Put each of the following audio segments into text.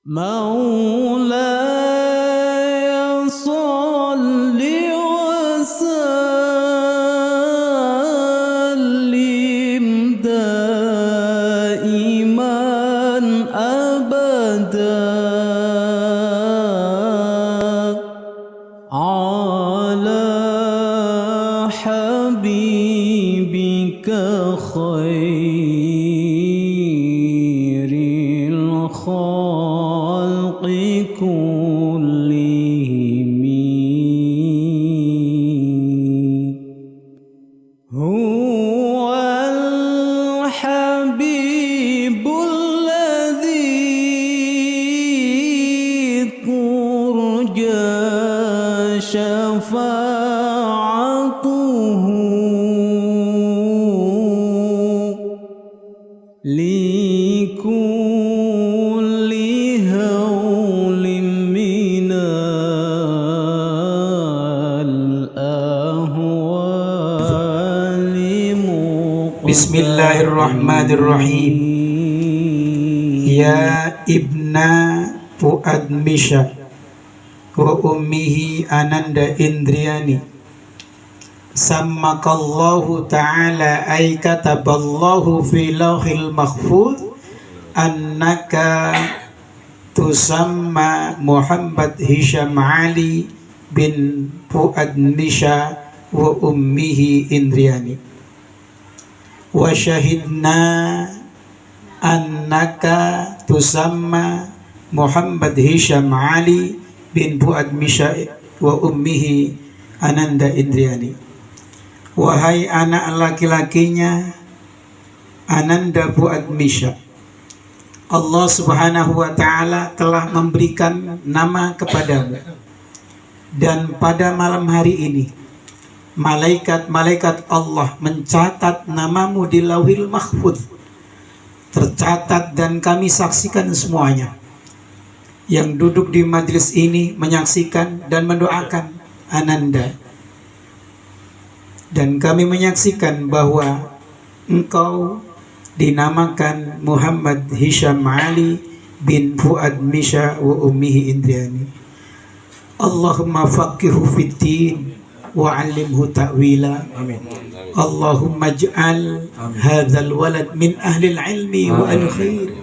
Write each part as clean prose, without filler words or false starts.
مولاي صل وسلم دائما أبدا على حبيبك خير الخلق كلهم هو الحبيب الذي ترجى شفاعته لكل هول من الأهوال بسم الله الرحمن الرحيم. يا ابن فؤاد مشا وأمه أنندا إندرياني Sammakallahu ta'ala ay kataballahu fi lawhil mahfuz annaka tusamma Muhammad Hisham Ali bin Fuad Nisha wa ummihi Indriani wa syahidna annaka tusamma Muhammad Hisham Ali bin Fuad Nisha wa ummihi Ananda Indriani. Wahai anak laki-lakinya Ananda Fuad Misha, Allah subhanahu wa ta'ala telah memberikan nama kepadamu. Dan pada malam hari ini malaikat-malaikat Allah mencatat namamu di lauhil mahfuz. Tercatat dan kami saksikan semuanya. Yang duduk di majlis ini menyaksikan dan mendoakan Ananda. Dan kami menyaksikan bahwa engkau dinamakan Muhammad Hisham Ali bin Fuad Misha wa ummihi Indriani. Allahumma faqihu fid din wa 'allimhu ta'wila. Amin. Allahumma ij'al hadzal walad min ahli al-'ilmi wa al-khair.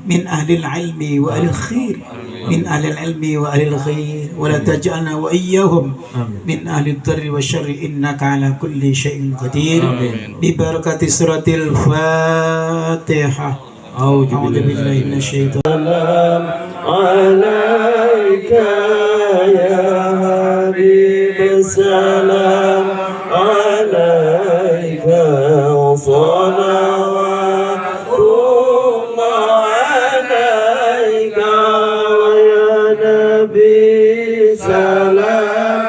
Min ahli al-'ilmi wa al-khair. Min ahli al-'ilmi wa ahli al-khair. Wa la taj'alna wa iyyahum min ahli ad-darri wa syarri innaka 'ala kulli syai'in qadir. Bi barakati suratil Fatihah. A'udzu billahi minasy syaithanir عليك يا حبيب السلام عليك وصلوات الله عليك يا نبي سلام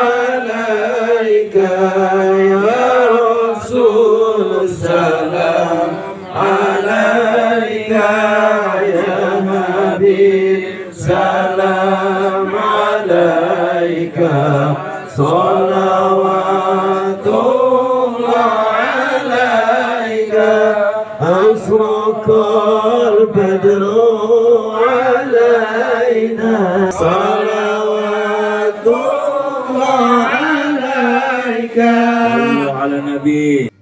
عليك يا رسول سلام عليك يا حبيب سلام عليك صلوات الله عليك أشرق البدر علينا صلوات الله عليك على النبي.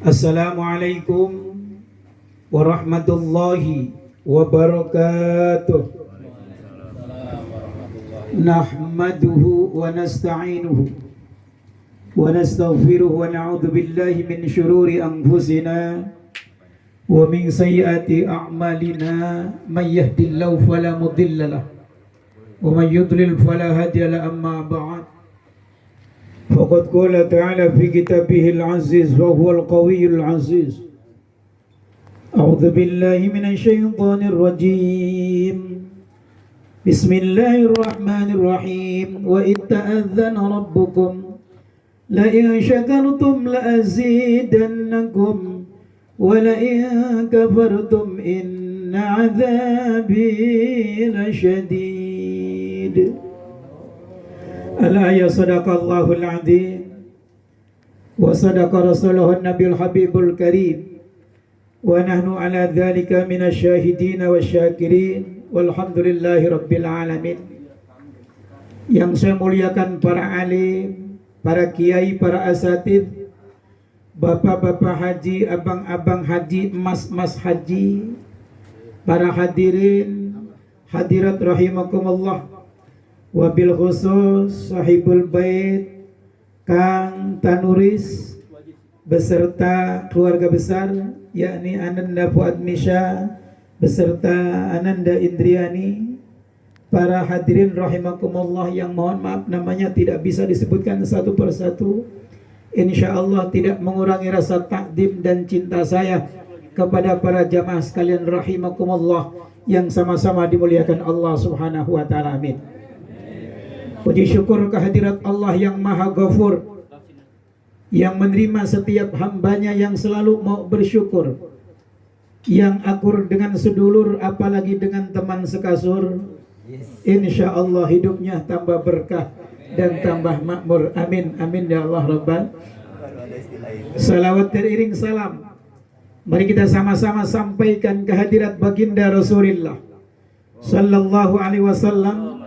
Assalamualaikum warahmatullahi wabarakatuh. Nahmaduhu wa nasta'inuhu wa nastaghfiruhu wa na'udzu billahi min shururi anfusina wa min sayyiati a'malina. May yahdihillahu fala mudilla lahu wa may yudlil fala hadiya lahu. Amma ba'd. Faqad qala ta'ala fi kitabihil aziz wa huwal qawiyyul aziz. A'udzu billahi minasy syaithanir rajim. Bismillahirrahmanirrahim. Wa itta'adzana rabbukum la in syakartum la azidannakum wa la in kafartum inna 'adzabi lasyadid. Al-ayat sadaqallahul azim wa sadaqa rasuluhun nabiyul habibul karim wa nahnu ala dhalika minasyahidin wa syakirin Walhamdulillahi Rabbil Alamin. Yang saya muliakan para alim, para kiai, para asatid, bapak-bapak haji, abang-abang haji, mas-mas haji, para hadirin, hadirat rahimakumullah. Wabil khusus sahibul bait Kang Tanuris beserta keluarga besar yakni Ananda Fuad Misha beserta Ananda Indriani, para hadirin rahimakumullah yang mohon maaf namanya tidak bisa disebutkan satu persatu. Insya Allah tidak mengurangi rasa takdim dan cinta saya kepada para jamaah sekalian rahimakumullah yang sama-sama dimuliakan Allah Subhanahu wa taala. Amin. Puji syukur kehadirat Allah yang Maha Ghafur, yang menerima setiap hambanya yang selalu mau bersyukur, yang akur dengan sedulur apalagi dengan teman sekasur. Insya Allah hidupnya tambah berkah dan tambah makmur. Amin, amin ya Allah Rabbal. Salawat teriring salam, mari kita sama-sama sampaikan kehadirat baginda Rasulullah Sallallahu Alaihi Wasallam,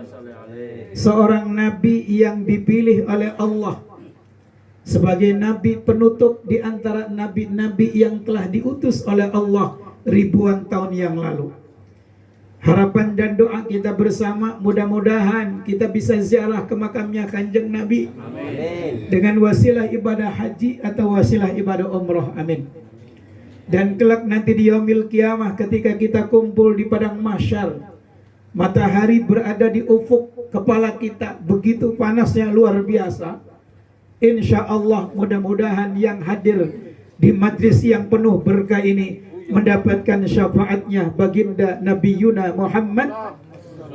seorang nabi yang dipilih oleh Allah sebagai nabi penutup di antara nabi-nabi yang telah diutus oleh Allah ribuan tahun yang lalu. Harapan dan doa kita bersama, mudah-mudahan kita bisa ziarah ke makamnya Kanjeng Nabi. Amin. Dengan wasilah ibadah haji atau wasilah ibadah umrah. Amin. Dan kelak nanti di yaumil kiamah ketika kita kumpul di padang mahsyar, matahari berada di ufuk kepala kita, begitu panasnya luar biasa. Insya Allah mudah-mudahan yang hadir di majlis yang penuh berkah ini mendapatkan syafaatnya baginda Nabi Yuna Muhammad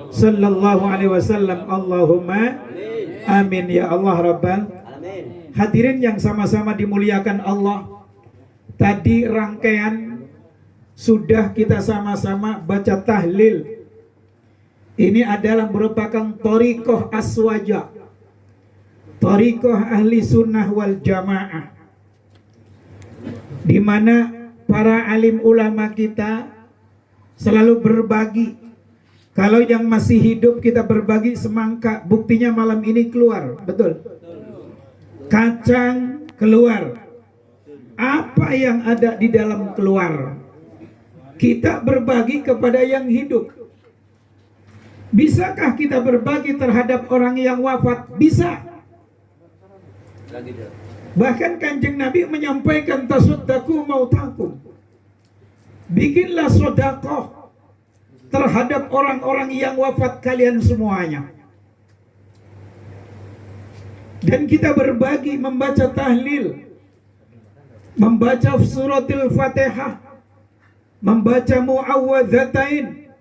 Sallallahu Alaihi Wasallam. Allahumma amin ya Allah Rabbal. Hadirin yang sama-sama dimuliakan Allah, tadi rangkaian sudah kita sama-sama baca tahlil. Ini adalah merupakan thariqah aswaja, thariqah ahli sunnah wal jamaah, di mana para alim ulama kita selalu berbagi. Kalau yang masih hidup kita berbagi semangka, buktinya malam ini keluar, betul? Kacang keluar. Apa yang ada di dalam keluar? Kita berbagi kepada yang hidup. Bisakah kita berbagi terhadap orang yang wafat? Bisa. Bahkan Kanjeng Nabi menyampaikan tasaddaku mautakum, bikinlah sedekah terhadap orang-orang yang wafat kalian semuanya. Dan kita berbagi membaca tahlil, membaca suratul Fatihah, membaca muawwadzatain,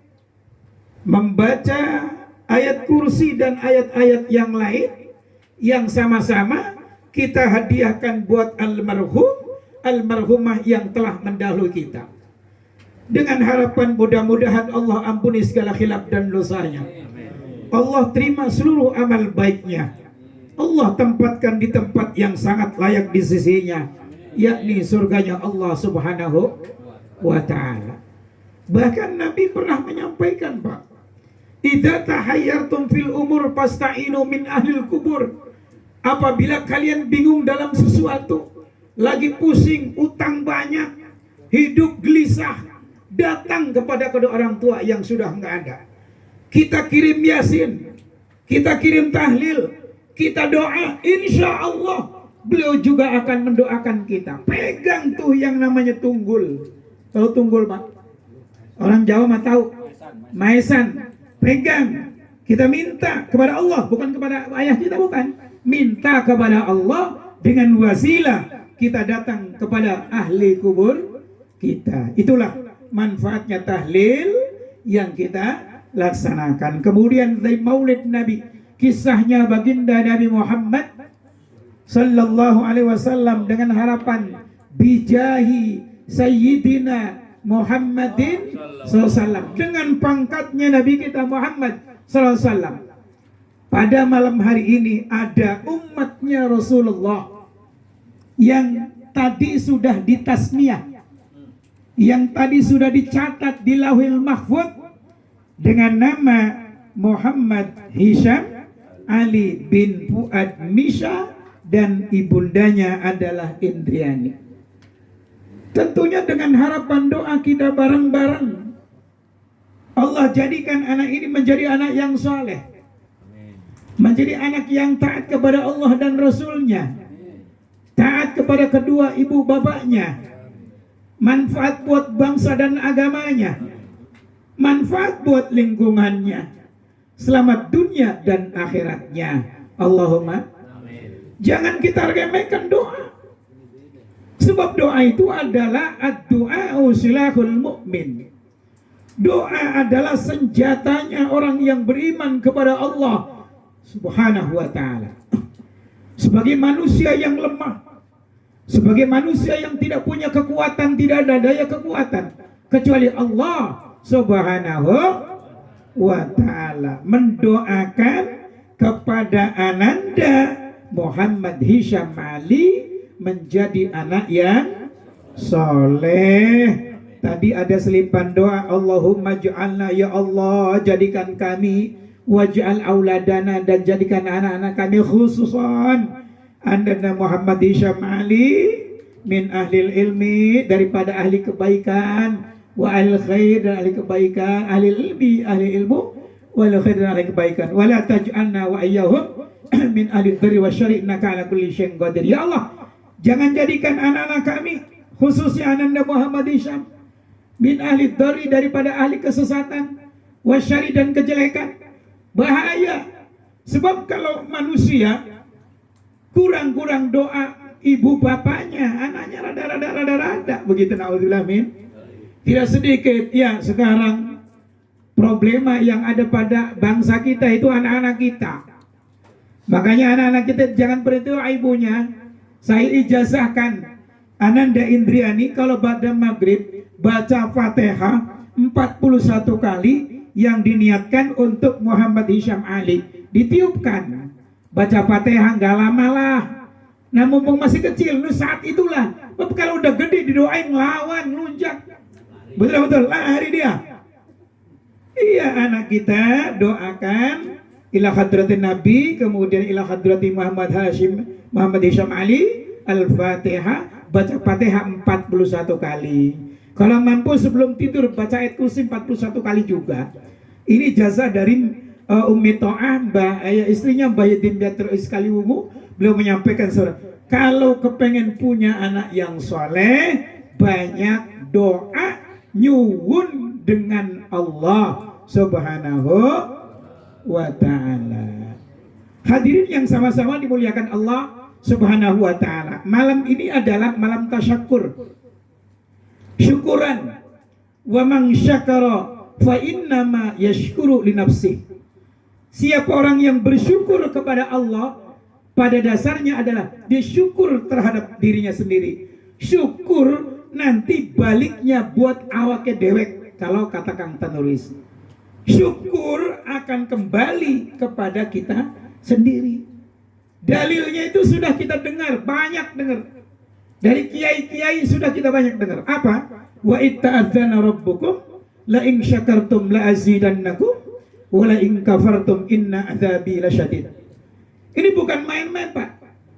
membaca ayat kursi dan ayat-ayat yang lain yang sama-sama kita hadiahkan buat almarhum, almarhumah yang telah mendahului kita, dengan harapan mudah-mudahan Allah ampuni segala khilaf dan dosanya, Allah terima seluruh amal baiknya, Allah tempatkan di tempat yang sangat layak di sisinya, yakni surganya Allah Subhanahu wa ta'ala. Bahkan Nabi pernah menyampaikan, Pak, idza tahayyartum fil umur fasta'inu min ahlil kubur. Apabila kalian bingung dalam sesuatu, lagi pusing, utang banyak, hidup gelisah, datang kepada kedua orang tua yang sudah nggak ada. Kita kirim yasin, kita kirim tahlil, kita doa, insya Allah beliau juga akan mendoakan kita. Pegang tuh yang namanya tunggul. Tahu tunggul, Pak? Orang Jawa mah tahu. Maesan. Pegang. Kita minta kepada Allah, bukan kepada ayah kita, bukan. Minta kepada Allah dengan wasilah kita datang kepada ahli kubur kita. Itulah manfaatnya tahlil yang kita laksanakan. Kemudian dari maulid Nabi, kisahnya baginda Nabi Muhammad Sallallahu Alaihi Wasallam dengan harapan bijahi Sayyidina Muhammadin SAW, dengan pangkatnya Nabi kita Muhammad SAW. Pada malam hari ini ada umatnya Rasulullah yang tadi sudah ditasmiyah, yang tadi sudah dicatat di Lauhil Mahfuz, dengan nama Muhammad Hisham Ali bin Fuad Misha dan ibundanya adalah Indriani. Tentunya dengan harapan doa kita bareng-bareng, Allah jadikan anak ini menjadi anak yang saleh, menjadi anak yang taat kepada Allah dan Rasulnya, taat kepada kedua ibu bapaknya, manfaat buat bangsa dan agamanya, manfaat buat lingkungannya, selamat dunia dan akhiratnya. Allahumma. Jangan kita remehkan doa. Sebab doa itu adalah ad-du'a'u silahul mu'min. Doa adalah senjatanya orang yang beriman kepada Allah Subhanahu wa ta'ala. Sebagai manusia yang lemah, sebagai manusia yang tidak punya kekuatan, tidak ada daya kekuatan kecuali Allah Subhanahu wa ta'ala, mendoakan kepada ananda Muhammad Hisham Ali menjadi anak yang soleh. Tadi ada selipan doa, Allahumma ja'alna, ya Allah jadikan kami, waj'al auladana, dan jadikan anak-anak kami khususan ananda Muhammad Hisham Ali min ahlil ilmi, daripada ahli kebaikan, wa al khair, dan ahli kebaikan, ahli ilmi, ahli ilmu, wal khair, dan ahli kebaikan, wala taj'alna wa ayyahum min ahli dzarri wa syarri innaka ala kulli syai'in qadir. Ya Allah, jangan jadikan anak-anak kami, khususnya ananda Muhammad Hisham, min ahli dzarri, daripada ahli kesesatan, wa syarri, dan kejelekan. Bahaya. Sebab kalau manusia kurang-kurang doa ibu bapaknya, anaknya rada begitu, naudzubillah min. Tidak sedikit ya sekarang problema yang ada pada bangsa kita itu anak-anak kita. Makanya anak-anak kita jangan berdoa ibunya. Saya ijazahkan ananda Indriani kalau pada maghrib baca Fatihah 41 kali yang diniatkan untuk Muhammad Hisham Ali, ditiupkan. Baca Fatihah nggak lama lah. Nah mumpung masih kecil, saat itulah. Kalau udah gede didoain lawan, lunjak. Betul-betul lari dia. Iya, anak kita doakan ila hadratin Nabi, kemudian ila hadrati Muhammad Hisham Ali, Al-Fatihah, baca Fatihah 41 kali. Kalau mampu sebelum tidur baca ayat kursi 41 kali juga. Ini jasa dari Ummi To'ah, istrinya Mbah Yatim Piatu sekali Wumu. Beliau menyampaikan surat, kalau kepengen punya anak yang soleh, banyak doa nyuwun dengan Allah Subhanahu wa ta'ala. Hadirin yang sama-sama dimuliakan Allah Subhanahu wa ta'ala, malam ini adalah malam tasyakur, syukuran. Wa man syakara fa innama yashkuru li nafsi. Siapa orang yang bersyukur kepada Allah, pada dasarnya adalah dia syukur terhadap dirinya sendiri. Syukur nanti baliknya buat awake dewek, kalau kata Kang Tanuris. Syukur akan kembali kepada kita sendiri. Dalilnya itu sudah kita dengar, banyak dengar. Dari kiai-kiai sudah kita banyak dengar. Apa? Wa itta'adzana rabbukum la in syakartum la azidannakum wa la in kafartum inna adzabi lasyadid. Ini bukan main-main, Pak.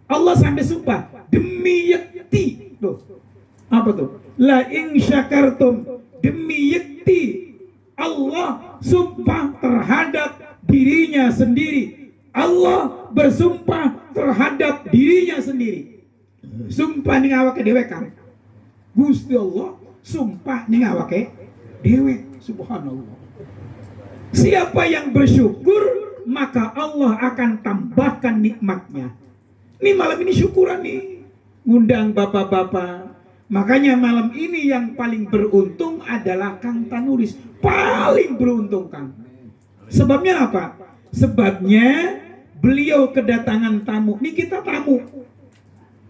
Allah sampai sumpah demi yakti. Loh. Apa tuh? La in syakartum, demi yakti. Allah sumpah terhadap dirinya sendiri. Allah bersumpah terhadap dirinya sendiri. Sumpah ning awake dhewe kan. Gusti Allah sumpah ning awake dhewe. Subhanallah. Siapa yang bersyukur, maka Allah akan tambahkan nikmatnya. Ini malam ini syukuran nih, ngundang bapak-bapak. Makanya malam ini yang paling beruntung adalah Kang Tanuris. Paling beruntung, Kang. Sebabnya apa? Sebabnya beliau kedatangan tamu. Ini kita tamu.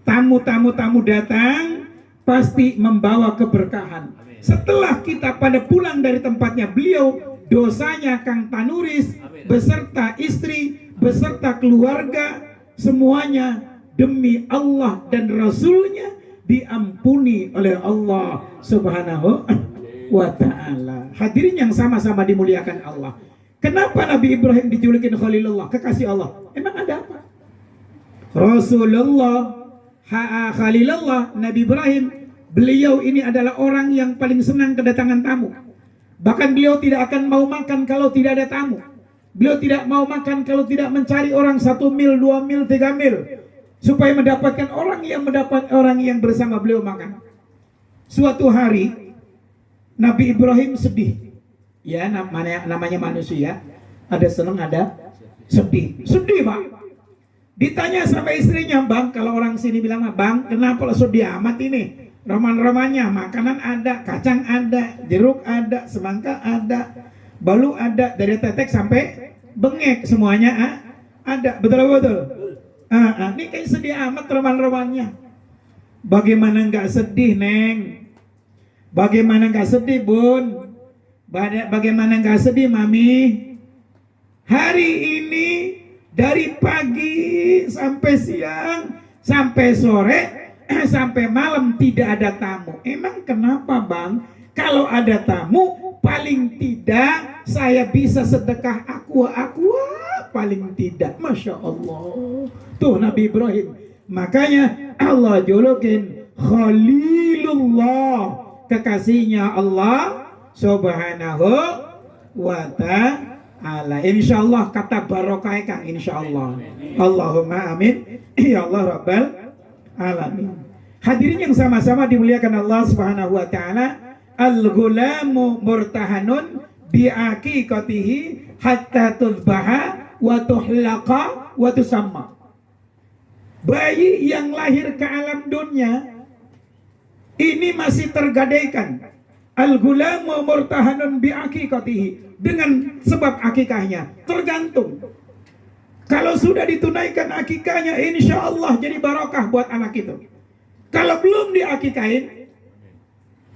Tamu datang pasti membawa keberkahan. Setelah kita pada pulang dari tempatnya beliau, dosanya Kang Tanuris beserta istri, beserta keluarga, semuanya demi Allah dan Rasulnya diampuni oleh Allah Subhanahu wa ta'ala. Hadirin yang sama-sama dimuliakan Allah. Kenapa Nabi Ibrahim dijulukin Khalilullah, kekasih Allah? Emang ada apa? Rasulullah, Khalilullah, Nabi Ibrahim, beliau ini adalah orang yang paling senang kedatangan tamu. Bahkan beliau tidak akan mau makan kalau tidak ada tamu. Beliau tidak mau makan kalau tidak mencari orang 1 mil, 2 mil, 3 mil, supaya mendapatkan orang yang bersama beliau makan. Suatu hari Nabi Ibrahim sedih. Ya, namanya manusia, ada senang, ada sedih. Sedih, Pak. Ditanya sama istrinya, "Bang," kalau orang sini bilang, "Bang, kenapa lo sedih amat ini? Roman-romannya, makanan ada, kacang ada, jeruk ada, semangka ada, balu ada, dari tetek sampai bengek semuanya ada." Betul. Ini kayak sedih amat roman-romannya. Bagaimana nggak sedih, Neng? Bagaimana nggak sedih, Bun? Bagaimana nggak sedih, Mami? Hari ini dari pagi sampai siang, sampai sore, sampai malam tidak ada tamu. Emang kenapa, Bang? Kalau ada tamu, paling tidak saya bisa sedekah aqua, paling tidak. Masya Allah. Tuh Nabi Ibrahim. Makanya Allah julukin Khalilullah, kekasihnya Allah Subhanahu wa ta'ala. Insyaallah kata barokah Kang, insyaallah. Allahumma amin ya Allah rabbal alamin. Hadirin yang sama-sama dimuliakan Allah Subhanahu wa ta'ala, al-ghulamu murtahanun bi'aqiqatihi hatta tudbaha wa tuhlaqa wa tusamma. Bayi yang lahir ke alam dunia ini masih tergadaikan. Al-ghulamu murtahanun bi'aqiqatihi, dengan sebab akikahnya. Tergantung. Kalau sudah ditunaikan akikahnya, insya Allah jadi barokah buat anak itu. Kalau belum diakikahin,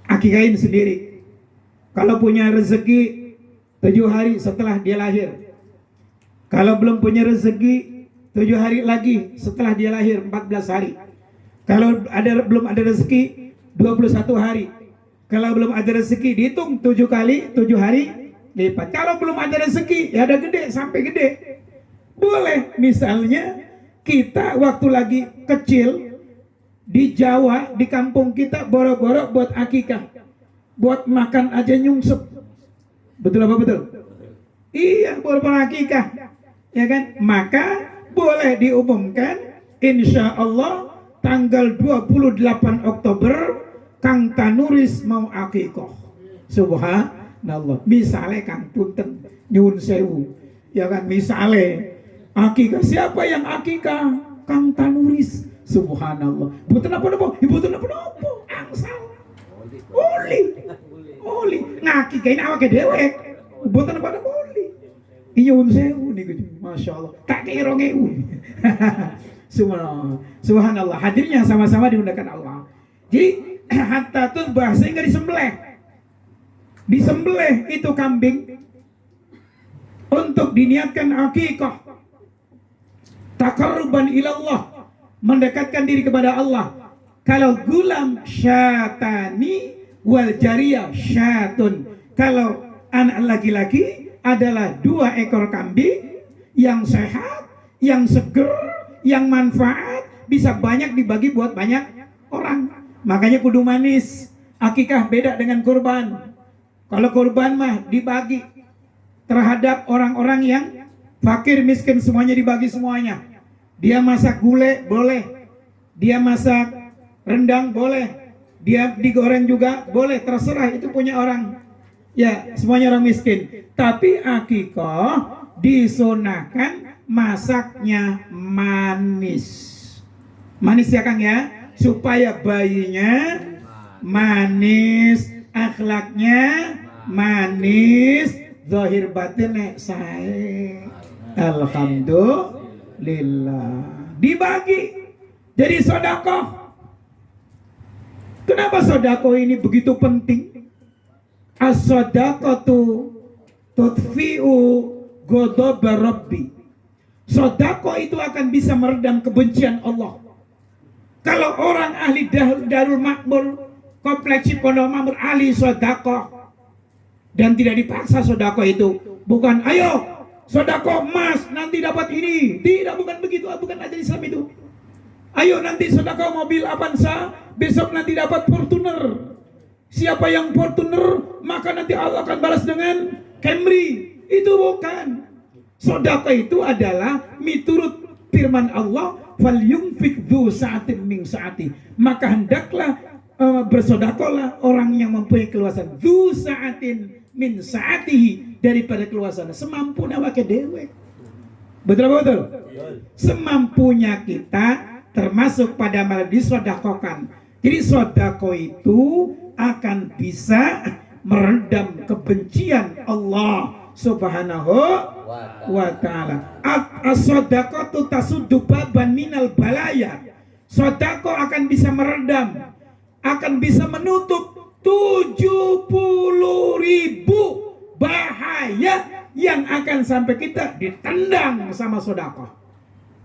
akikahin sendiri. Kalau punya rezeki 7 hari setelah dia lahir. Kalau belum punya rezeki 7 hari lagi setelah dia lahir, 14 hari. Kalau belum ada rezeki 21 hari. Kalau belum ada rezeki dihitung 7 kali 7 hari lipat. Kalau belum ada rezeki ya ada gede sampai gede. Boleh, misalnya kita waktu lagi kecil di Jawa, di kampung kita boro-boro buat akikah, buat makan aja nyungsep. Betul apa betul? Iya, boro-boro akikah, ya kan? Maka boleh diumumkan, insya Allah tanggal 28 Oktober Kang Tanuris mau akikoh. Subhanallah. Misalnya Kang Punten nyun sewu, ya kan? Misalnya akikah, siapa yang akikah? Kang Tanuris. Subhanallah. Bukan apa-apa, bukan apa-apa. Angsal. Oli. Ngakikain awake dewek. Bukan apa-apa oli. Nyun sewu niku. Masyaallah. Tak kira 2000. Subhanallah. Hadirnya sama-sama diundangkan Allah. Jadi hatta turbah, sehingga disembelih itu kambing untuk diniatkan akikah, taqarruban ilallah, mendekatkan diri kepada Allah. Kalau gulam syatani wal jariyah syatun, kalau anak laki-laki adalah 2 ekor kambing yang sehat, yang seger, yang manfaat, bisa banyak dibagi buat banyak orang. Makanya kudu manis. Akikah beda dengan kurban. Kalau kurban mah dibagi terhadap orang-orang yang fakir miskin, semuanya dibagi semuanya. Dia masak gulai boleh, dia masak rendang boleh, dia digoreng juga boleh, terserah, itu punya orang. Ya, semuanya orang miskin. Tapi akikah disunahkan masaknya manis. Manis ya Kang ya, supaya bayinya manis, akhlaknya manis, zahir batinnya sae. Alhamdulillah. Dibagi jadi sedekah. Kenapa sedekah ini begitu penting? As-sadaqatu tudfi'u ghadab Rabbi. Sedekah itu akan bisa meredam kebencian Allah. Kalau orang ahli Darul Makmur, kompleks Pondok Makmur, ahli sedekah, Dan tidak dipaksa sodako itu. Bukan, ayo sodako emas nanti dapat ini. Tidak, bukan begitu, bukan ajaran Islam itu. Ayo nanti sodako mobil Avanza, besok nanti dapat Fortuner. Siapa yang Fortuner, maka nanti Allah akan balas dengan Camry. Itu bukan. Sodako itu adalah miturut firman Allah, fal yunfik dzu sa'atin min sa'ati. Maka hendaklah bersodakolah orang yang mempunyai keluasan, dzu sa'atin min sa'atihi, daripada keluasan semampu nawake dewe. Betul betul. Semampunya kita, termasuk pada malam disodakokan. Jadi sodako itu akan bisa meredam kebencian Allah Subhanahu wa ta'ala. As-sodaqatu tasuddu baban minal balaya. Sodako akan bisa meredam, akan bisa menutup 70.000 bahaya yang akan sampai kita ditendang sama sodako.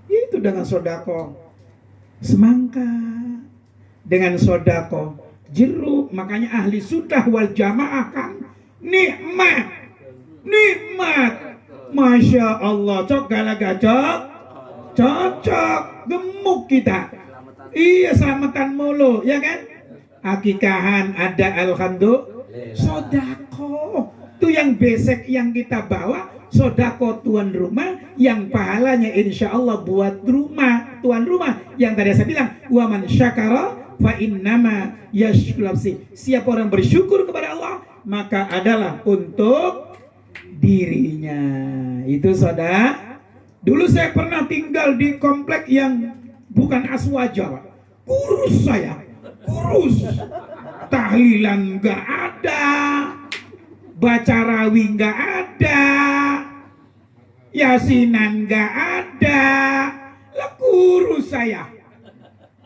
Itu dengan sodako semangka, dengan sodako jeruk. Makanya ahli sunnah wal jamaah kan nikmat, masya Allah, cok galaga cocok, gemuk kita. Iya, selamatan mulu, ya kan? Akikahan ada, alhamdulillah. Sodako itu yang besek yang kita bawa. Sodako tuan rumah yang pahalanya insya Allah buat rumah, tuan rumah. Yang tadi saya bilang, wa man syakara fa innama yashkur nafsi. Siapa orang bersyukur kepada Allah, maka adalah untuk dirinya. Itu saudara. Dulu saya pernah tinggal di komplek yang bukan aswaja, kurus saya, kurus. Tahlilan nggak ada, baca rawi nggak ada, yasinan nggak ada, lah kurus saya.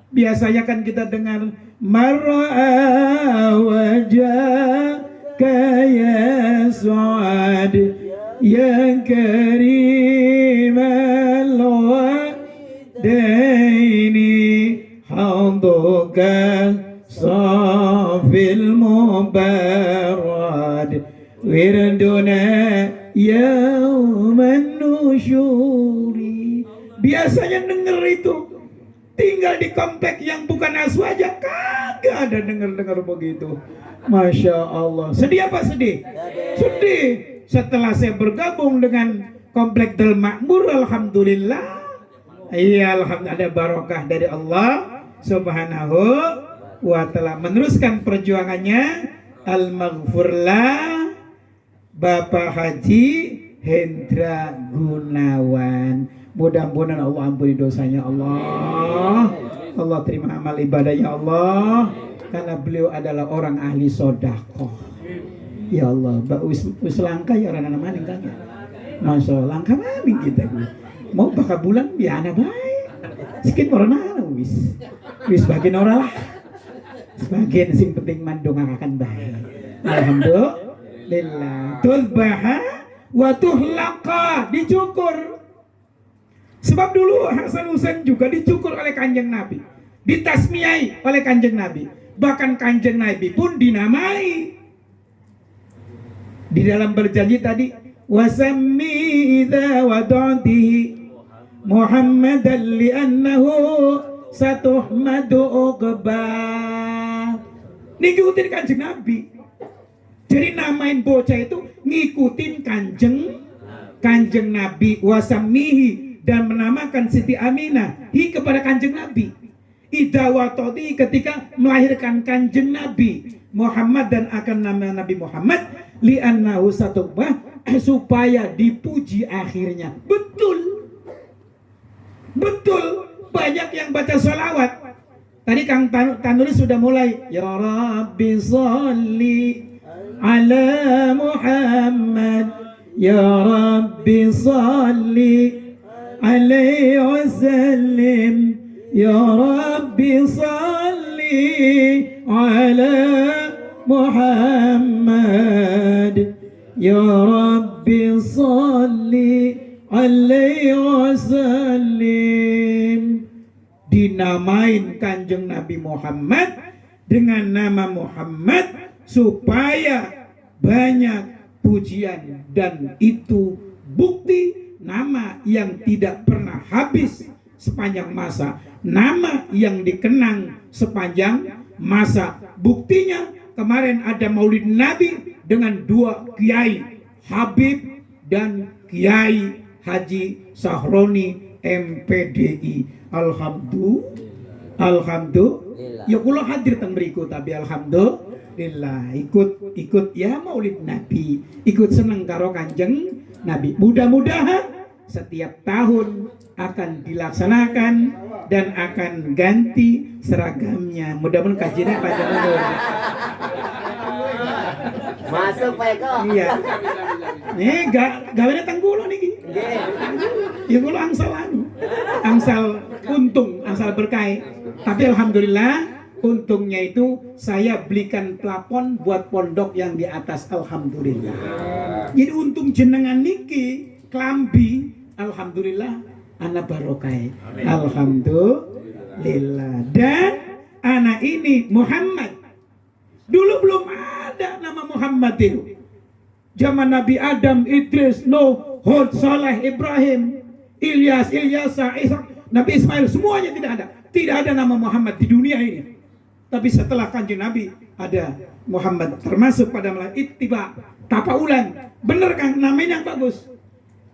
Biasanya kan kita dengar mar'a wajah kaya suad yang karim al-wadaini handuka safil mubarad wirduna yawman nusyuri. Biasanya denger itu. Tinggal di komplek yang bukan aswaja, kagak ada dengar begitu. Masya Allah. Sedih apa sedih? Sedih. Setelah saya bergabung dengan komplek Darul Makmur, alhamdulillah. Iya, alhamdulillah ada barokah dari Allah Subhanahu wa ta'ala. Meneruskan perjuangannya al-maghfurlah Bapak Haji Hendra Gunawan. Mudah-mudahan Allah ampuni dosanya Allah. Allah terima amal ibadahnya Allah. Karena beliau adalah orang ahli sodako. Ya Allah, wis langka ya orang maning kan ya. Masya Allah, langka maning kita. Mau bakal bulan biana baik. Sikit orang wis bagian orang lah. Sebagian sing penting mandung akan baik. Alhamdulillah. Tulbaha wa tuhlaqa, dicukur. Sebab dulu Hasan Husain juga dicukur oleh Kanjeng Nabi, ditasmiyai oleh Kanjeng Nabi. Bahkan Kanjeng Nabi pun dinamai. Di dalam berjanji tadi, wasammi idza wada'tihi Muhammadan li'annahu satuhmadu uqbah. Ngikutin Kanjeng Nabi. Jadi namain bocah itu ngikutin Kanjeng Nabi. Wasammihi, dan menamakan Siti Aminah kepada Kanjeng Nabi. Idawatoti, ketika melahirkan Kanjeng Nabi Muhammad dan akan nama Nabi Muhammad li'annahu satubah, supaya dipuji akhirnya. Betul banyak yang baca sholawat. Tadi Kang Tanuri sudah mulai, ya Rabbi sholli ala Muhammad, ya Rabbi sholli alaihi wasallim, ya Rabbi salli ala Muhammad, ya Rabbi salli alaihi wasallim. Dinamain Kanjeng Nabi Muhammad dengan nama Muhammad supaya banyak pujian, dan itu bukti nama yang tidak pernah habis sepanjang masa, nama yang dikenang sepanjang masa. Buktinya kemarin ada Maulid Nabi dengan 2 kiai, Habib dan Kiai Haji Sahroni MPDI. Alhamdulillah. Ya kula hadir teng mriku, tapi alhamdulillah ikut ya Maulid Nabi, ikut seneng karo Kanjeng Nabi. Mudah-mudahan setiap tahun akan dilaksanakan dan akan ganti seragamnya. Mudah-mudahan kajiannya panjang umur. Masuk Pak Eko. Iya. Nih gawe datang kula niki. Ya kula angsal untung, angsal berkah. Tapi alhamdulillah untungnya itu saya belikan plafon buat pondok yang di atas, alhamdulillah. Jadi untung jenengan niki klambi, alhamdulillah anak barokah. Alhamdulillah. Dan anak ini Muhammad. Dulu belum ada nama Muhammad itu. Zaman Nabi Adam, Idris, Nuh, Hud, Saleh, Ibrahim, Ilyas, Ilyasa, Ishak, Nabi Ismail, semuanya tidak ada. Tidak ada nama Muhammad di dunia ini. Tapi setelah Kanjeng Nabi ada Muhammad, termasuk pada ittiba, tapaulan. Bener kan namanya yang bagus.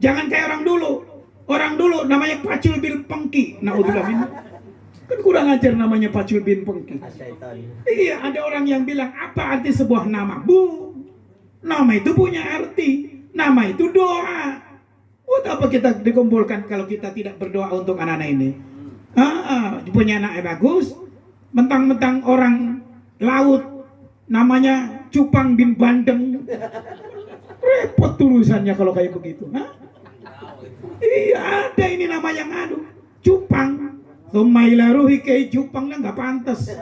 Jangan kayak orang dulu. Orang dulu namanya Pacul bin Pengki. Naudzubillah min. Kan kurang ajar namanya Pacul bin Pengki. Iya, ada orang yang bilang apa arti sebuah nama? Nama itu punya arti. Nama itu doa. Buat apa kita dikumpulkan kalau kita tidak berdoa untuk anak-anak ini? Punya anak yang bagus. Mentang-mentang orang laut namanya Cupang bin Bandeng. Repot tulisannya kalau kayak begitu. Iya, ada ini nama yang Cupang. Sumailaruhi kei Cupangnya nggak pantas.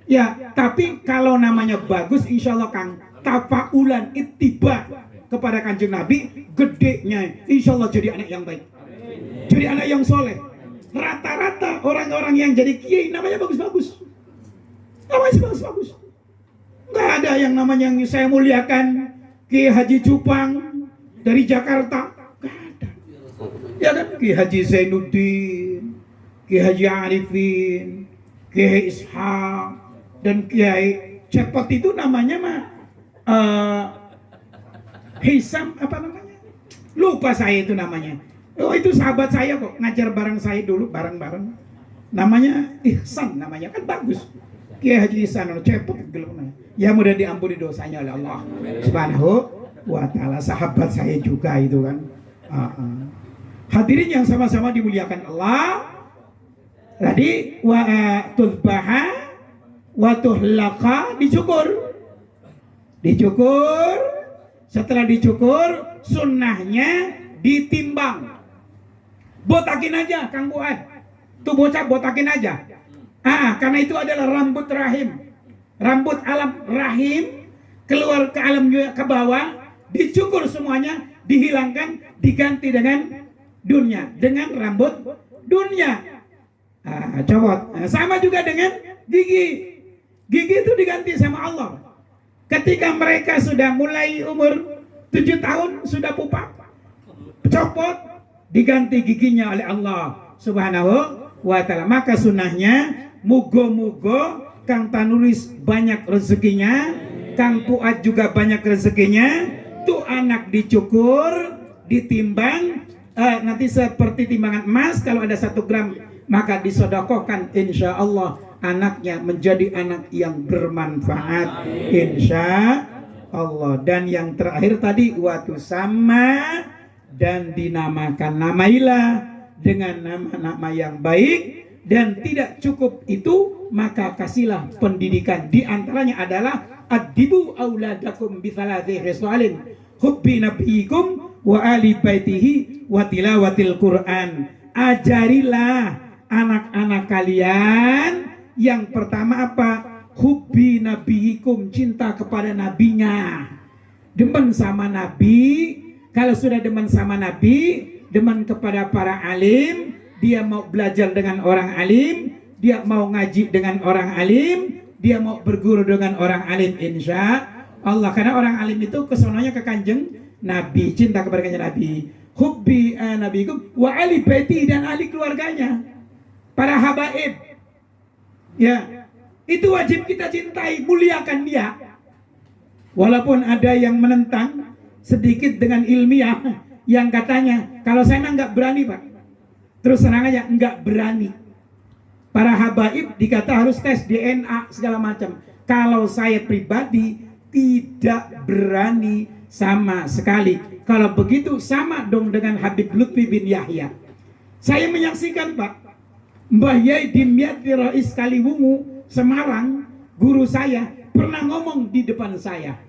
Ya, tapi kalau namanya bagus, insya Allah Kang, tafaulan ittiba kepada Kanjeng Nabi, gedenya insya Allah jadi anak yang baik, jadi anak yang soleh. Rata-rata orang-orang yang jadi kiai namanya bagus-bagus, namanya bagus-bagus. Nggak ada yang namanya yang saya muliakan Kiai Haji Cupang dari Jakarta, nggak ada. Ya kan, Kiai Haji Zainuddin, Kiai Haji Arifin, Kiai Ishaq, dan Kiai Cepot itu namanya mah Hisam apa namanya? Lupa saya itu namanya. Oh, itu sahabat saya kok, ngajar bareng saya dulu bareng-bareng. Namanya Ihsan namanya, kan bagus. Kiai Haji Ihsan Cepot gelapnya. Ya mudah diampuni dosanya oleh Allah Subhanahu wa taala. Sahabat saya juga itu kan. Hadirin yang sama-sama dimuliakan Allah. Tadi wa tudbaha wa tuhlaqa, dicukur. Setelah dicukur, sunnahnya ditimbang. Botakin aja Kang Buat. Tuh bocah botakin aja. Karena itu adalah rambut rahim. Rambut alam rahim keluar ke alam ke bawah, dicukur semuanya, dihilangkan, diganti dengan dunia, dengan rambut dunia. Copot. Sama juga dengan gigi. Gigi itu diganti sama Allah. Ketika mereka sudah mulai umur 7 tahun sudah pupa, copot, diganti giginya oleh Allah Subhanahu wa taala. Maka sunnahnya mugo-mugo Kang Tanuris banyak rezekinya, Kang Puat juga banyak rezekinya. Tuh anak dicukur, ditimbang, nanti seperti timbangan emas. Kalau ada 1 gram maka disodokohkan, insya Allah anaknya menjadi anak yang bermanfaat, insya Allah. Dan yang terakhir tadi waktu sama, dan dinamakan, namailah dengan nama-nama yang baik. Dan tidak cukup itu, maka kasihlah pendidikan. Di antaranya adalah adibu auladakum bithalathi khisalin hubbi nabiyikum wa ali baitihi wa tilawatil Quran. Ajarilah anak-anak kalian yang pertama apa? Hubbi nabiyikum, cinta kepada nabinya, demen sama nabi. Kalau sudah demen sama nabi, demen kepada para alim, dia mau belajar dengan orang alim, dia mau ngaji dengan orang alim, dia mau berguru dengan orang alim, insya Allah. Karena orang alim itu kesononya ke kanjeng Nabi, cinta kepada kanjeng Nabi. Hubbi nabikum wa ali baiti, dan ahli keluarganya, para habaib. Ya, itu wajib kita cintai, muliakan dia. Walaupun ada yang menentang sedikit dengan ilmiah, yang katanya kalau saya memang nggak berani Pak, terus senang aja nggak berani. Para habaib dikata harus tes DNA segala macam. Kalau saya pribadi tidak berani sama sekali. Kalau begitu sama dong dengan Habib Lutfi bin Yahya. Saya menyaksikan Pak, Mbah Yai Dimyati Rais Kaliwungu Semarang, guru saya, pernah ngomong di depan saya,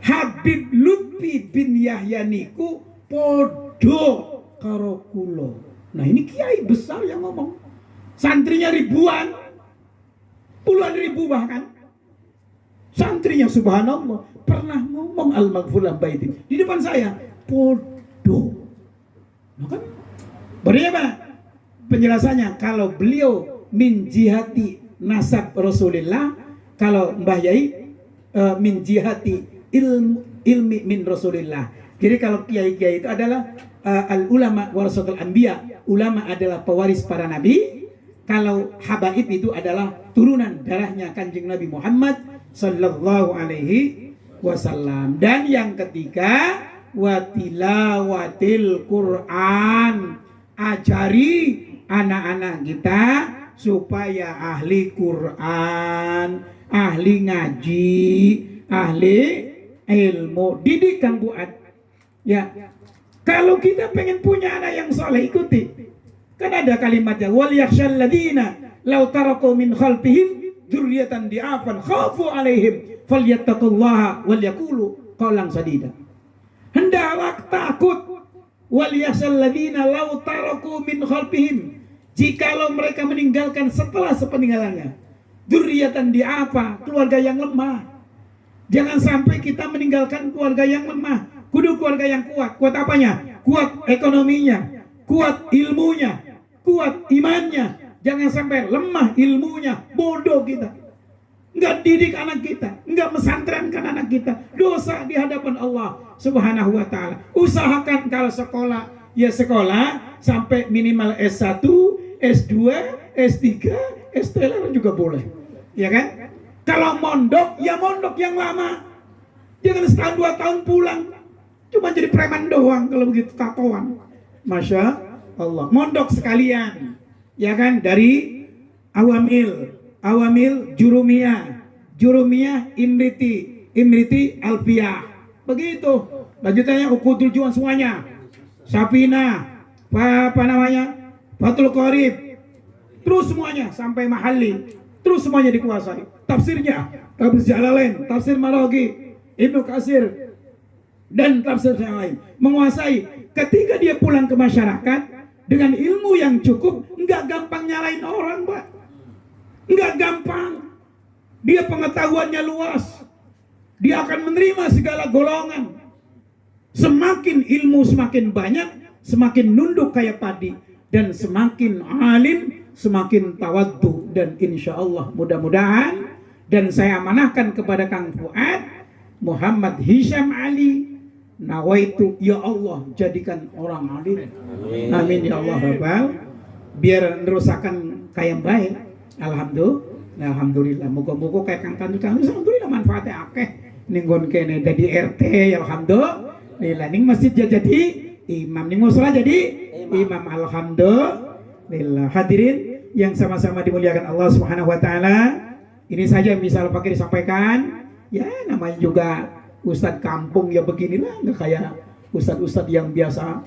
Habib Lutfi bin Yahya niku podo karo kulo. Nah ini kiai besar yang ngomong, santrinya ribuan, puluhan ribu bahkan. Santrinya subhanallah pernah ngomong al-maghfurlah baitin di depan saya, podo. Nah kan berarti apa penjelasannya? Kalau beliau min jihati nasab Rasulullah, kalau Mbah Yai min jihati ilmi min Rasulullah. Jadi kalau kiai-kiai itu adalah al-ulama warasatul anbiya, ulama adalah pewaris para nabi. Kalau habaib itu adalah turunan darahnya kanjeng Nabi Muhammad sallallahu alaihi wasallam. Dan yang ketiga, watilawatil Quran, ajari anak-anak kita supaya ahli Quran, ahli ngaji, ahli ilmu. Didik Kang Fuad. Ya, kalau kita pengen punya anak yang soleh, ikuti. Kan ada kalimatnya, wal yakhshal ladina law taraku min khalfihim dzurriyyatan di'afan khafu alaihim falyattaqullaha wal yaqulu qawlan sadida. Hendaklah takut, wal yakhshal ladina law taraku min khalfihim, jikalau mereka meninggalkan setelah sepeninggalannya, dzurriyyatan di'afa, keluarga yang lemah. Jangan sampai kita meninggalkan keluarga yang lemah. Kudu keluarga yang kuat. Kuat apanya? Kuat ekonominya, kuat ilmunya, kuat imannya. Jangan sampai lemah ilmunya, bodoh kita, nggak didik anak kita, nggak mesantrenkan anak kita, dosa di hadapan Allah Subhanahu wa ta'ala. Usahakan kalau sekolah, ya sekolah sampai minimal S1, S2, S3, S3 juga boleh, ya kan? Kalau mondok, ya mondok yang lama. Jangan setahun 2 tahun pulang, cuma jadi preman doang kalau begitu tatoan. Masya Allah, mondok sekalian, ya kan, dari awamil jurumiyah imriti alfiyah, begitu lanjutannya ukudul juan semuanya, Safina, apa namanya, Fathul Qorib, terus semuanya sampai mahali, terus semuanya dikuasai. Tafsirnya Tafsir Jalalain, Tafsir Maraghi, Ibnu Katsir, dan tafsir yang lain, menguasai. Ketika dia pulang ke masyarakat dengan ilmu yang cukup, nggak gampang nyalain orang, Pak. Nggak gampang. Dia pengetahuannya luas. Dia akan menerima segala golongan. Semakin ilmu semakin banyak, semakin nunduk kayak padi, dan semakin alim, semakin tawaddu. Dan insya Allah mudah-mudahan, dan saya amanahkan kepada Kang Fuad Muhammad Hisham Ali, nawaitu ya Allah jadikan orang alim. Amin ya Allah Rabbal. Biar nerusakan kayak baik. Alhamdulillah. Muga-muga kayak Kang Tantu, alhamdulillah manfaatnya akeh. Ninggon kene jadi RT, alhamdulillah. Ning masjid jadi imam, ning musala jadi imam, alhamdulillah. Hadirin yang sama-sama dimuliakan Allah Subhanahu wa taala. Ini saja misal pakai disampaikan. Ya namanya juga ustadz kampung ya beginilah, nggak kayak ustadz-ustadz yang biasa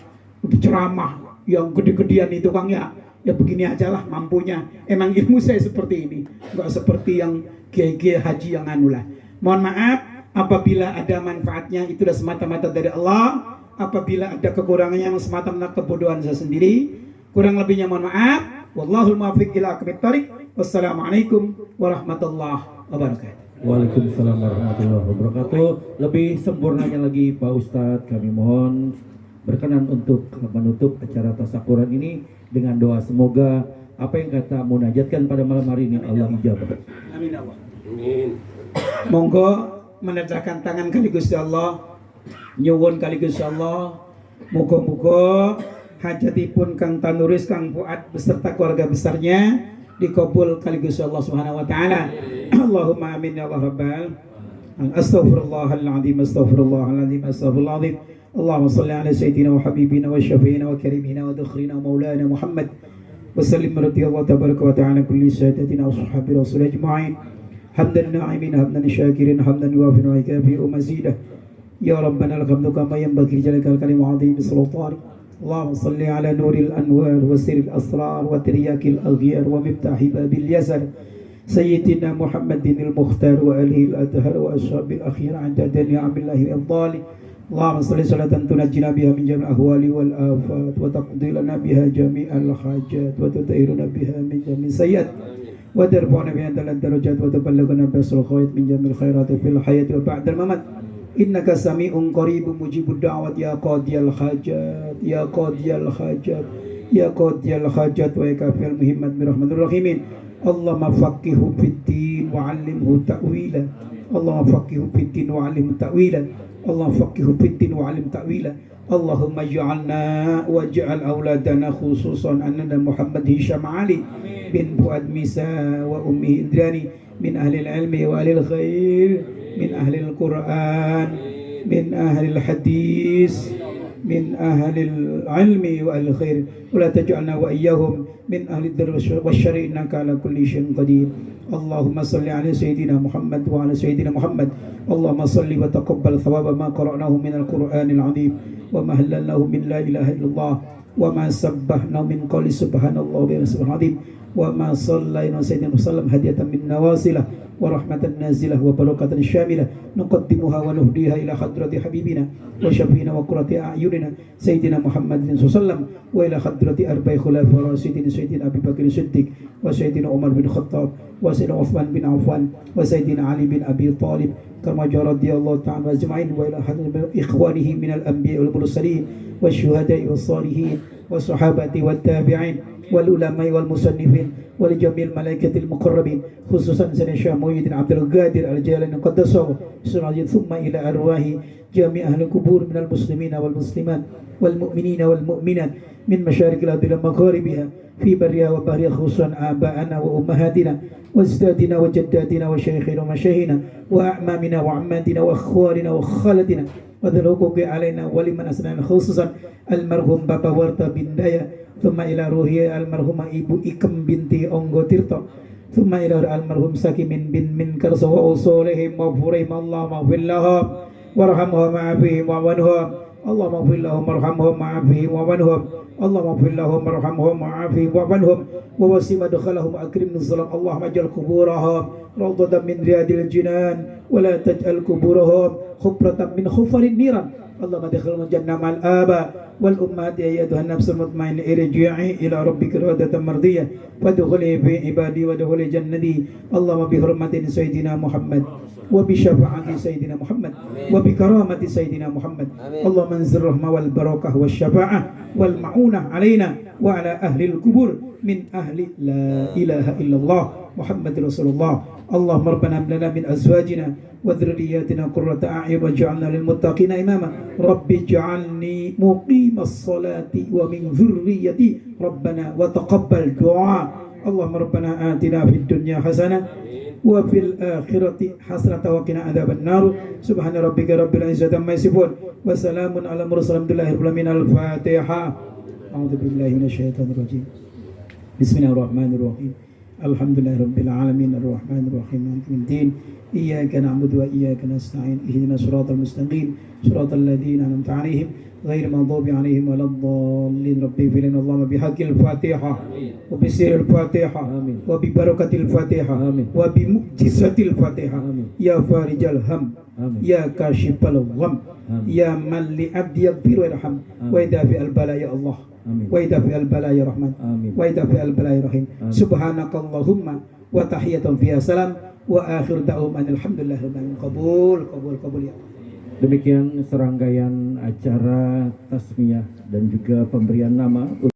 ceramah yang gede-gedean itu Kang ya begini aja lah mampunya. Emang ilmu saya seperti ini, nggak seperti yang kiai-kiai haji yang anu lah. Mohon maaf apabila ada manfaatnya, itu sudah semata-mata dari Allah. Apabila ada kekurangannya yang semata-mata kebodohan saya sendiri, kurang lebihnya mohon maaf. Wallahul muwaffiq ila aqwamit thoriq. Wassalamualaikum warahmatullahi wabarakatuh. Waalaikumsalam warahmatullahi wabarakatuh. Lebih sempurnanya lagi Pak Ustadz, kami mohon berkenan untuk menutup acara tasyakuran ini dengan doa, semoga apa yang kata munajatkan pada malam hari ini Allah ijabah. Amin Allah. Amin. Monggo menedahkan tangan kali Gusti Allah, nyuwun kali Gusti Allah, muga-muga hajatipun Kang Tanuris, Kang Fuad beserta keluarga besarnya dikabul kali Gusti Allah Subhanahu wa taala. Allahumma amin ya Allah rabbal. Astaghfirullahaladzim, astaghfirullahaladzim, astaghfirullahaladzim. Allahumma salli ala sayyidina wa habibina wa syafiina wa karimina wa dukhrina wa maulana Muhammad wa sallim radhiyallahu tabaraka wa ta'ala kulli sayyidatina wa sahabi rasul ajma'in. Hamdan na'imin, hamdan syakirin, hamdan yuwafi'u wa yukafi'u mazidah. Ya Rabbana al-hamdu kama yanbaghi lijalali kalimati 'azimi sultani. Allahumma salli ala nuril anwar wa sirril asrar wa tiryakil aghyar wa miftahi babil yasar. سيدنا محمد المختار وآله الأطهار وأصحابه الأخيار عند نعم الله وأفضاله. اللهم صل صلاة تنجينا بها من جميع الأهوال والآفات وتقضي لنا بها جميع الحاجات وتطهرنا بها من جميع السيئات وترفعنا بها عند الدرجات وتبلغنا بها الخيرات من جميع الخيرات في الحياة وبعد الممات. إنك سميع قريب مجيب الدعوات يا قاضي الحاجات يا قاضي الحاجات يا قاضي الحاجات ويكافي المهمات برحمة الرحيمين. اللهم فقهه في الدين وعلمه تأويلا. اللهم فقهه في الدين وعلمه تأويلا. اللهم فقهه في الدين وعلمه تأويلا. اللهم اجعلنا واجعل أولادنا خصوصا أننا محمد هشام علي بن فؤاد ميسى وأمه إندراني من أهل العلم وأهل الخير من أهل القرآن من أهل الحديث من أهل العلم وأهل الخير ولا تجعلنا وإياهم من أهل الدر والشر إنك على كل شيء قدير. اللهم صل على سيدنا محمد وعلى سيدنا محمد. اللهم صل وتقبل ثواب ما قرأناه من القرآن العظيم وما هللناه من لا إله إلا الله وما سبحنا من قول سبحان الله وبحمده العظيم وما صلينا سيدنا وسلم هدية من نواصله ورحمة نازلة وبركة شاملة نقدمها ونهديها إلى حضرة حبيبنا وشفينا وقرة أعيننا سيدنا محمد صلى الله عليه وسلم وإلى حضرة أربع خلفاء الراشدين سيدنا أبي بكر الصديق وسيدنا عمر بن الخطاب وسيدنا عثمان بن عفان وسيدنا علي بن أبي طالب كما جاء رضي الله تعالى أجمعين وإلى حضرة إخوانه من الأنبياء والمرسلين والشهداء والصالحين والصحابة والتابعين والعلماء والمصنفين ولجميع الملائكة المقربين خصوصا سيدنا الشيخ محي عبد القادر الجيلاني قدسه سرا ثم إلى أرواح جميع أهل القبور من المسلمين والمسلمات والمؤمنين والمؤمنات من مشارق الأرض إلى مغاربها في برها وبحرها خصوصا آباءنا وأمهاتنا وأجدادنا وجداتنا وشيخنا ومشايخنا وأعمامنا وعماتنا وأخوالنا وخالتنا وذي الحقوق علينا ولمن أسلمنا خصوصا المرحوم بابا ورتا بن دايا ثم إلى روحي المرحومة Ibu Ikem binti Onggo Tirto ثم إلى المرحوم Sakimin bin Minkarso وأصولهم وفرهم اللهم اغفر لهم وارحمهم وعافهم وعنهم اللهم اغفر لهم وارحمهم وعافهم وعنهم اللهم اغفر لهم وارحمهم وعافهم وعنهم ووسع مدخلهم وأكرم نزلهم اللهم اجعل قبورهم روضة من رياض الجنان ولا تجعل قبورهم حفرة من حفر النيران اللهم ادخلهم الجنة مع الآباء والأمهات يا أيتها النفس المطمئنة ارجعي إلى ربك راضية مرضية وادخلي في عبادي وادخلي جنتي اللهم بحرمة سيدنا محمد وبشفاعة سيدنا محمد وبكرامة سيدنا محمد اللهم انزل الرحمة والبركة والشفاعة والمعونة علينا وعلى أهل القبور من أهل لا إله إلا الله محمد رسول الله. اللهم ربنا هب لنا من أزواجنا وذرياتنا قرة أعين واجعلنا للمتقين إماما رب اجعلني مقيم الصلاة ومن ذريتي ربنا وتقبل دعاء. اللهم ربنا آتنا في الدنيا حسنة وفي الآخرة حسنة وقنا عذاب النار سبحان ربك رب العزة عما يصفون وسلام على المرسلين الحمد لله رب العالمين. الفاتحة. أعوذ بالله من الشيطان الرجيم. بسم الله الرحمن الرحيم. الحمد لله رب العالمين الرحمن الرحيم مالك يوم الدين إياك نعبد وإياك نستعين اهدنا الصراط المستقيم صراط الذين أنعمت عليهم غير المغضوب عليهم ولا الضالين. ربي اغفر لنا اللهم بحق الفاتحة وبسر الفاتحة وببركة الفاتحة وبمعجزة الفاتحة يا فارج الهم يا كاشف الغم يا من لعبد يغفر ويرحم ويدافع البلاء يا الله ويدافع البلاء يا رحمن ويدافع البلاء يا رحيم. سبحانك اللهم وتحية فيها سلام وآخر دعوهم أن الحمد لله رب العالمين. قبول قبول قبول ya Allah. Demikian serangkaian acara tasmiyah dan juga pemberian nama